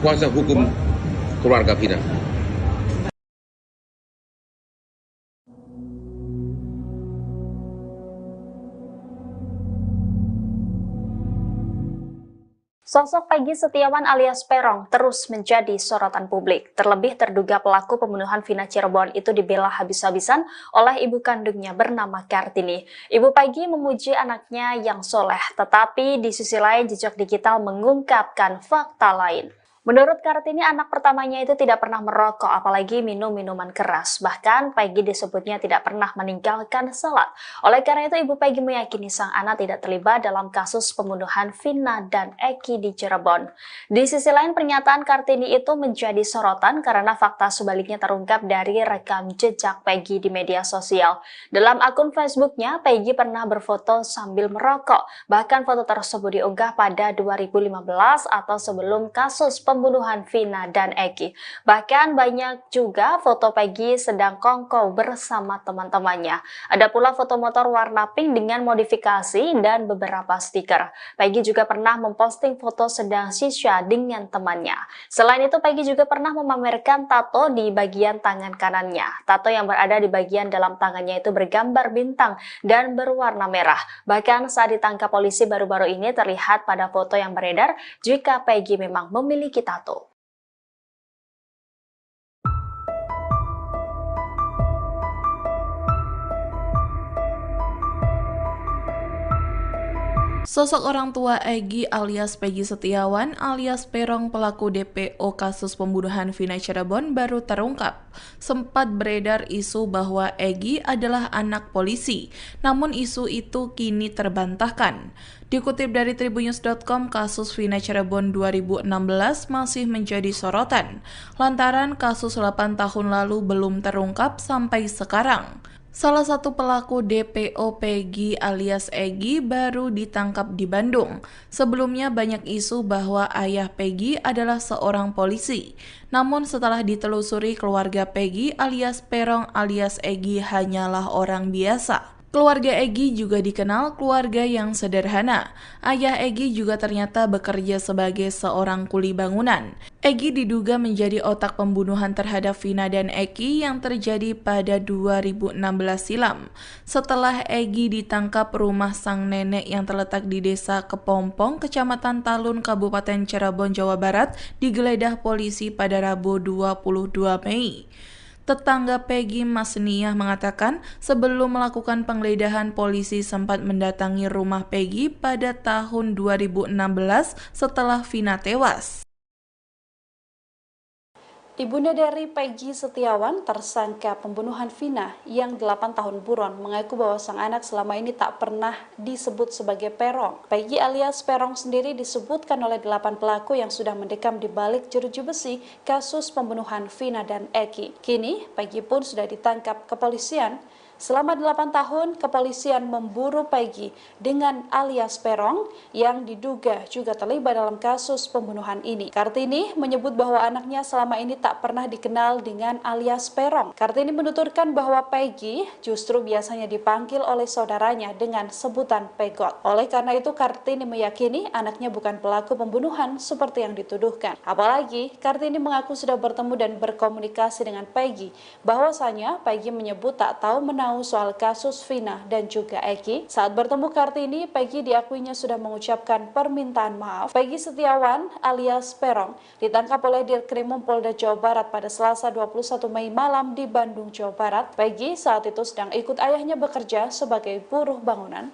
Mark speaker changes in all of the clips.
Speaker 1: kuasa hukum keluarga Vina.
Speaker 2: Sosok Peggy Setiawan alias Peron terus menjadi sorotan publik. Terlebih terduga pelaku pembunuhan Vina Cirebon itu dibela habis-habisan oleh ibu kandungnya bernama Kartini. Ibu Peggy memuji anaknya yang soleh, tetapi di sisi lain jejak digital mengungkapkan fakta lain. Menurut Kartini, anak pertamanya itu tidak pernah merokok, apalagi minum minuman keras. Bahkan Peggy disebutnya tidak pernah meninggalkan salat. Oleh karena itu, Ibu Peggy meyakini sang anak tidak terlibat dalam kasus pembunuhan Vina dan Eki di Cirebon. Di sisi lain, pernyataan Kartini itu menjadi sorotan karena fakta sebaliknya terungkap dari rekam jejak Peggy di media sosial. Dalam akun Facebooknya, Peggy pernah berfoto sambil merokok. Bahkan foto tersebut diunggah pada 2015 atau sebelum kasus pembunuhan Vina dan Eki. Bahkan banyak juga foto Peggy sedang kongkow bersama teman-temannya. Ada pula foto motor warna pink dengan modifikasi dan beberapa stiker. Peggy juga pernah memposting foto sedang shisha dengan temannya. Selain itu, Peggy juga pernah memamerkan tato di bagian tangan kanannya. Tato yang berada di bagian dalam tangannya itu bergambar bintang dan berwarna merah. Bahkan saat ditangkap polisi baru-baru ini terlihat pada foto yang beredar jika Peggy memang memiliki tato.
Speaker 3: Sosok orang tua Egy alias Peggy Setiawan alias Peron pelaku DPO kasus pembunuhan Vina Cirebon baru terungkap. Sempat beredar isu bahwa Egy adalah anak polisi, namun isu itu kini terbantahkan. Dikutip dari tribunnews.com, kasus Vina Cirebon 2016 masih menjadi sorotan, lantaran kasus 8 tahun lalu belum terungkap sampai sekarang. Salah satu pelaku DPO Peggy alias Egy baru ditangkap di Bandung. Sebelumnya banyak isu bahwa ayah Peggy adalah seorang polisi. Namun setelah ditelusuri, keluarga Peggy alias Peron alias Egy hanyalah orang biasa. Keluarga Egy juga dikenal keluarga yang sederhana. Ayah Egy juga ternyata bekerja sebagai seorang kuli bangunan. Egy diduga menjadi otak pembunuhan terhadap Vina dan Eki yang terjadi pada 2016 silam. Setelah Egy ditangkap, rumah sang nenek yang terletak di Desa Kepompong, Kecamatan Talun, Kabupaten Cirebon, Jawa Barat, digeledah polisi pada Rabu 22 Mei. Tetangga Peggy Masniah mengatakan sebelum melakukan penggeledahan, polisi sempat mendatangi rumah Peggy pada tahun 2016 setelah Vina tewas.
Speaker 4: Ibunda dari Peggy Setiawan, tersangka pembunuhan Vina yang 8 tahun buron, mengaku bahwa sang anak selama ini tak pernah disebut sebagai Peron. Peggy alias Peron sendiri disebutkan oleh 8 pelaku yang sudah mendekam di balik jeruji besi kasus pembunuhan Vina dan Eki. Kini, Peggy pun sudah ditangkap kepolisian. Selama 8 tahun, kepolisian memburu Peggy dengan alias Peron yang diduga juga terlibat dalam kasus pembunuhan ini. Kartini menyebut bahwa anaknya selama ini tak pernah dikenal dengan alias Peron. Kartini menuturkan bahwa Peggy justru biasanya dipanggil oleh saudaranya dengan sebutan Pegot. Oleh karena itu, Kartini meyakini anaknya bukan pelaku pembunuhan seperti yang dituduhkan. Apalagi, Kartini mengaku sudah bertemu dan berkomunikasi dengan Peggy. Bahwasanya, Peggy menyebut tak tahu menau soal kasus Vina dan juga Eki. Saat bertemu Kartini, Peggy diakuinya sudah mengucapkan permintaan maaf. Peggy Setiawan alias Peron ditangkap oleh Dirkrimum Polda Jawa Barat pada Selasa 21 Mei malam di Bandung, Jawa Barat. Peggy saat itu sedang ikut ayahnya bekerja sebagai buruh bangunan.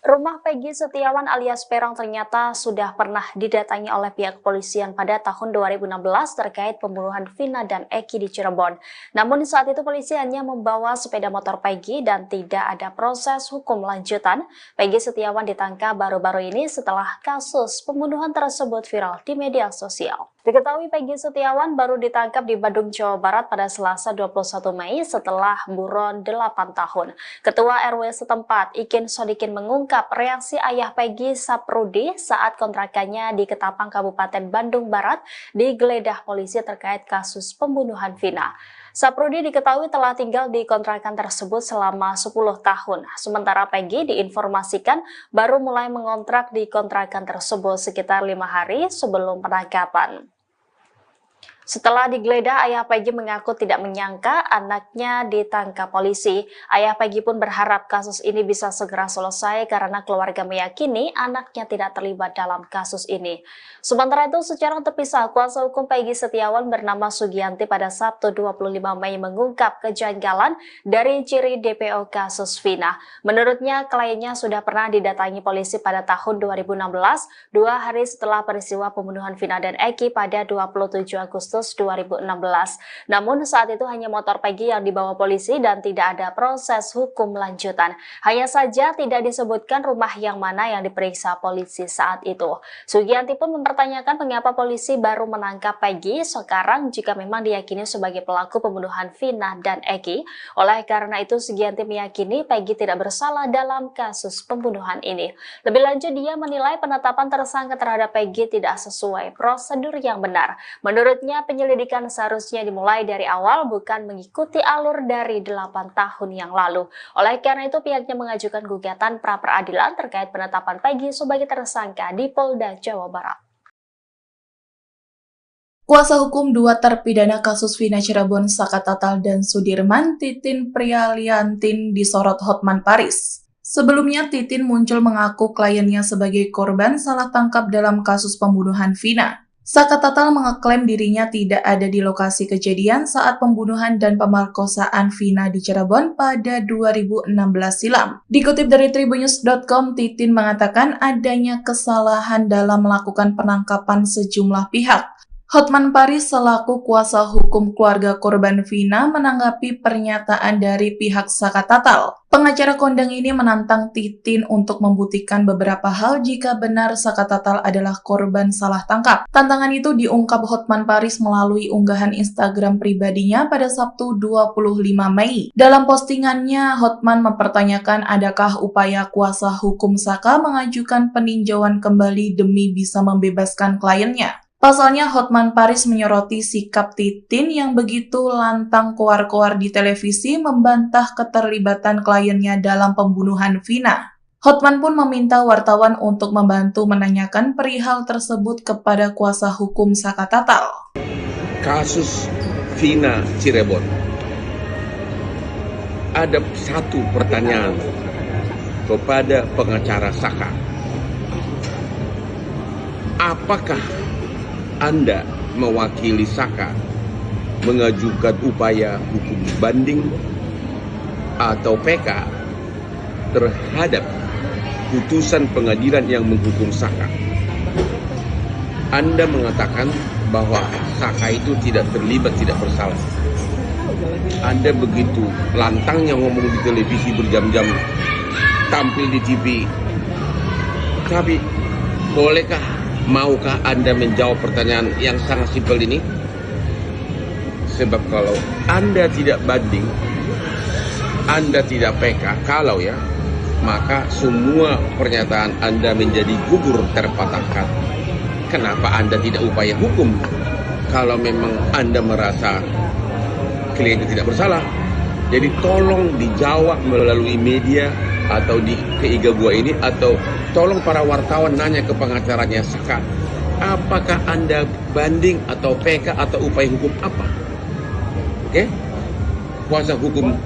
Speaker 2: Rumah Peggy Setiawan alias Peron ternyata sudah pernah didatangi oleh pihak kepolisian pada tahun 2016 terkait pembunuhan Vina dan Eki di Cirebon. Namun saat itu polisi hanya membawa sepeda motor Peggy dan tidak ada proses hukum lanjutan. Peggy Setiawan ditangkap baru-baru ini setelah kasus pembunuhan tersebut viral di media sosial. Diketahui Peggy Setiawan baru ditangkap di Bandung, Jawa Barat pada Selasa 21 Mei setelah buron 8 tahun. Ketua RW setempat, Ikin Sodikin, mengungkap reaksi ayah Peggy, Saprudi, saat kontrakannya di Ketapang, Kabupaten Bandung Barat digeledah polisi terkait kasus pembunuhan Vina. Saprudi diketahui telah tinggal di kontrakan tersebut selama 10 tahun. Sementara Peggy diinformasikan baru mulai mengontrak di kontrakan tersebut sekitar 5 hari sebelum penangkapan. Setelah digeledah, ayah Peggy mengaku tidak menyangka anaknya ditangkap polisi. Ayah Peggy pun berharap kasus ini bisa segera selesai karena keluarga meyakini anaknya tidak terlibat dalam kasus ini. Sementara itu, secara terpisah, kuasa hukum Peggy Setiawan bernama Sugianti pada Sabtu 25 Mei mengungkap kejanggalan dari ciri DPO kasus Vina. Menurutnya, kliennya sudah pernah didatangi polisi pada tahun 2016, 2 hari setelah peristiwa pembunuhan Vina dan Eki pada 27 Agustus 2016. Namun saat itu hanya motor Peggy yang dibawa polisi dan tidak ada proses hukum lanjutan. Hanya saja tidak disebutkan rumah yang mana yang diperiksa polisi saat itu. Sugianti pun mempertanyakan mengapa polisi baru menangkap Peggy sekarang jika memang diyakini sebagai pelaku pembunuhan Vina dan Eki. Oleh karena itu Sugianti meyakini Peggy tidak bersalah dalam kasus pembunuhan ini. Lebih lanjut, dia menilai penetapan tersangka terhadap Peggy tidak sesuai prosedur yang benar. Menurutnya, penyelidikan seharusnya dimulai dari awal, bukan mengikuti alur dari 8 tahun yang lalu. Oleh karena itu, pihaknya mengajukan gugatan pra-peradilan terkait penetapan Peggy sebagai tersangka di Polda Jawa Barat.
Speaker 3: Kuasa hukum 2 terpidana kasus Vina Cirebon, Saka Tatal dan Sudirman, Titin Prialiantin disorot Hotman Paris. Sebelumnya, Titin muncul mengaku kliennya sebagai korban salah tangkap dalam kasus pembunuhan Vina. Saka Tatal mengeklaim dirinya tidak ada di lokasi kejadian saat pembunuhan dan pemerkosaan Vina di Cirebon pada 2016 silam. Dikutip dari tribunnews.com, Titin mengatakan adanya kesalahan dalam melakukan penangkapan sejumlah pihak. Hotman Paris selaku kuasa hukum keluarga korban Vina menanggapi pernyataan dari pihak Saka Tatal. Pengacara kondang ini menantang Titin untuk membuktikan beberapa hal jika benar Saka Tatal adalah korban salah tangkap. Tantangan itu diungkap Hotman Paris melalui unggahan Instagram pribadinya pada Sabtu 25 Mei. Dalam postingannya, Hotman mempertanyakan adakah upaya kuasa hukum Saka mengajukan peninjauan kembali demi bisa membebaskan kliennya. Pasalnya, Hotman Paris menyoroti sikap Titin yang begitu lantang koar-koar di televisi membantah keterlibatan kliennya dalam pembunuhan Vina. Hotman pun meminta wartawan untuk membantu menanyakan perihal tersebut kepada kuasa hukum Saka Tatal.
Speaker 1: Kasus Vina Cirebon. Ada satu pertanyaan kepada pengacara Saka. Apakah Anda mewakili Saka mengajukan upaya hukum banding atau PK terhadap putusan pengadilan yang menghukum Saka? Anda mengatakan bahwa Saka itu tidak terlibat, tidak bersalah. Anda begitu lantangnya ngomong di televisi berjam-jam, tampil di TV. Tapi bolehkah, maukah Anda menjawab pertanyaan yang sangat simpel ini? Sebab kalau Anda tidak banding, Anda tidak PK, maka semua pernyataan Anda menjadi gugur terpatahkan. Kenapa Anda tidak upaya hukum kalau memang Anda merasa klien tidak bersalah? Jadi tolong dijawab melalui media atau di Keiga Gua ini, atau tolong para wartawan nanya ke pengacaranya Saka, apakah Anda banding atau PK atau upaya hukum apa? Oke? Kuasa hukum